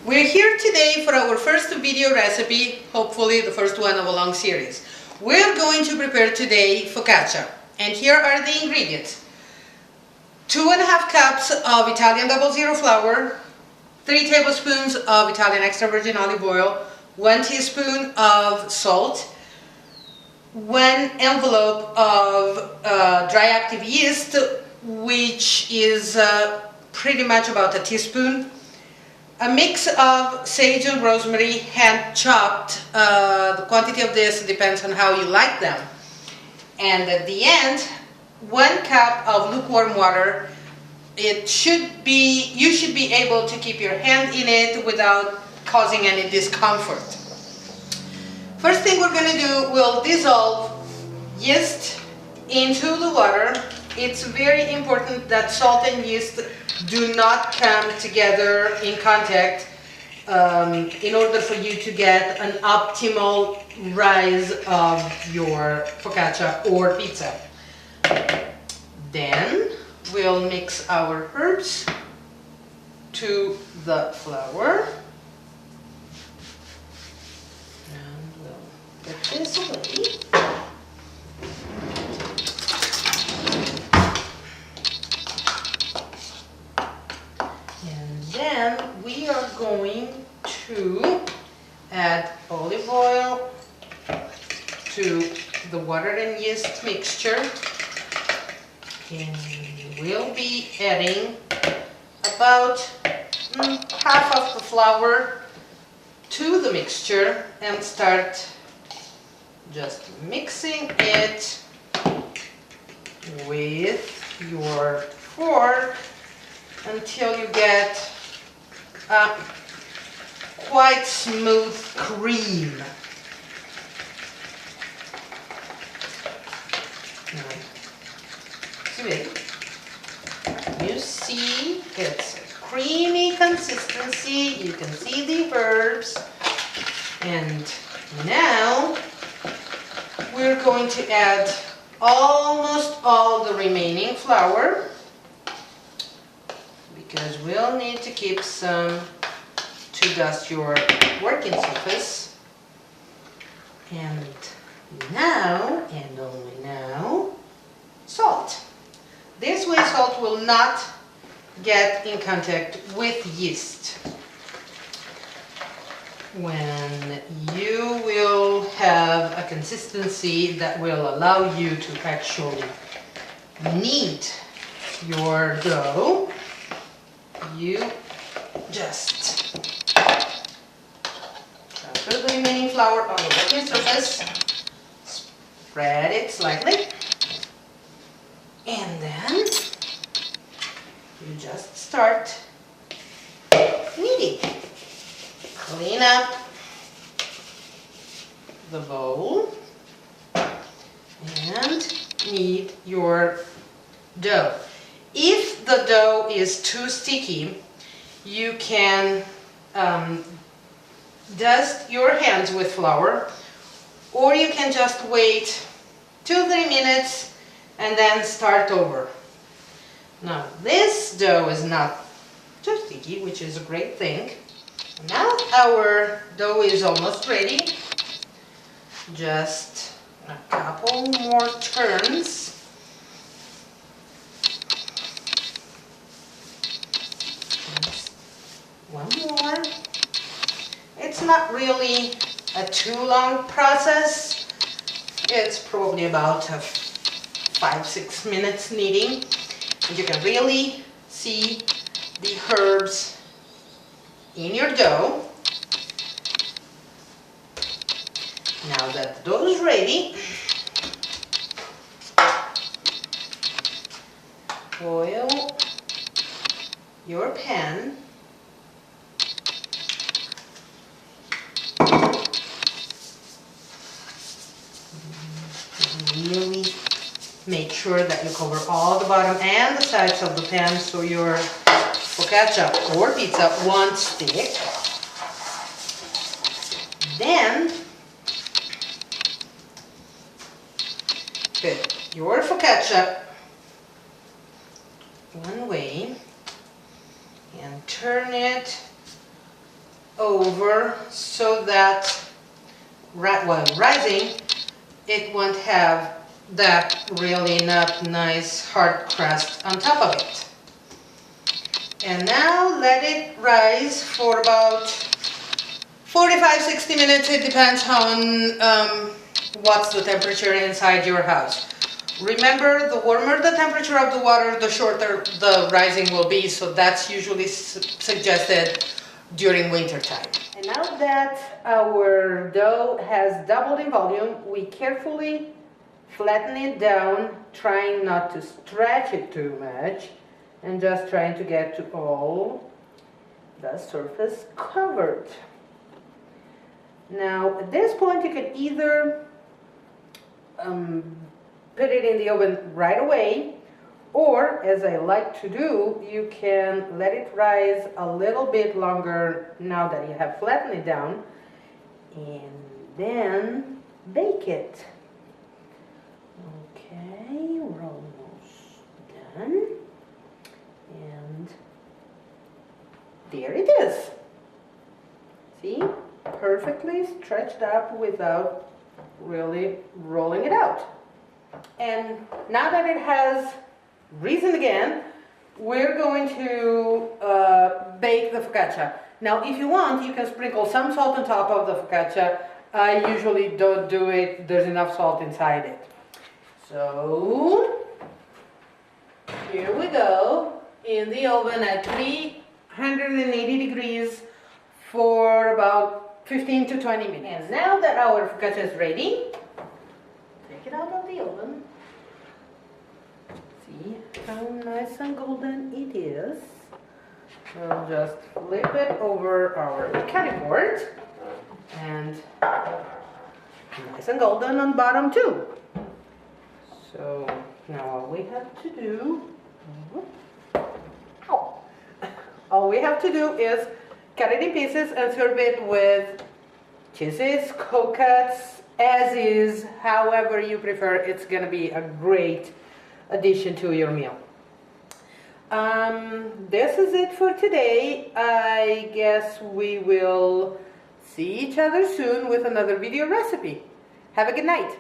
We're here today for our first video recipe, hopefully the first one of a long series. We're going to prepare today focaccia, and here are the ingredients. 2.5 cups of Italian 00 flour, 3 tablespoons of Italian extra virgin olive oil, 1 teaspoon of salt, 1 envelope of dry active yeast, which is pretty much about a teaspoon, a mix of sage and rosemary hand chopped. The quantity of this depends on how you like them. And at the end, 1 cup of lukewarm water. You should be able to keep your hand in it without causing any discomfort. First thing we're going to do, we'll dissolve yeast into the water. It's very important that salt and yeast do not come together in contact in order for you to get an optimal rise of your focaccia or pizza. Then we'll mix our herbs to the flour. And we'll get this away. And then we are going to add olive oil to the water and yeast mixture. And we'll be adding about half of the flour to the mixture and start just mixing it with your fork until you get a quite smooth cream. You see it's a creamy consistency. You can see the herbs. And now we're going to add almost all the remaining flour, because we'll need to keep some to dust your working surface. And now, and only now, salt. This way salt will not get in contact with yeast. When you will have a consistency that will allow you to actually knead your dough, you just transfer the remaining flour on the working surface, spread it slightly, and then you just start kneading. Clean up the bowl and knead your dough. If the dough is too sticky, you can dust your hands with flour, or you can just wait 2-3 minutes and then start over. Now this dough is not too sticky, which is a great thing. Now our dough is almost ready. Just a couple more turns. Just one more. It's not really a too long process. It's probably about 5-6 minutes kneading, and you can really see the herbs in your dough. Now that the dough is ready, oil your pan. Really make sure that you cover all the bottom and the sides of the pan so your focaccia or pizza won't stick. Then put your focaccia one way and turn it over so that while rising, it won't have that really not nice hard crust on top of it. And now let it rise for about 45-60 minutes. It depends on what's the temperature inside your house. Remember, the warmer the temperature of the water, the shorter the rising will be, so that's usually suggested during winter time. And now that our dough has doubled in volume, we carefully flatten it down, trying not to stretch it too much, and just trying to get to all the surface covered. Now, at this point, you can either put it in the oven right away, or, as I like to do, you can let it rise a little bit longer now that you have flattened it down, and then bake it. Okay, we're almost done. And there it is. See? Perfectly stretched up without really rolling it out. And now that it has risen again, we're going to bake the focaccia. Now, if you want, you can sprinkle some salt on top of the focaccia. I usually don't do it. There's enough salt inside it. So, here we go. In the oven at 380 degrees for about 15 to 20 minutes. And now that our focaccia is ready, take it out of the oven. See how nice and golden it is. We'll just flip it over our cutting board, and nice and golden on bottom too. So now all we have to do, is cut it in pieces and serve it with cheeses, cold cuts, as is, however you prefer. It's gonna be a great addition to your meal. This is it for today. I guess we will see each other soon with another video recipe. Have a good night.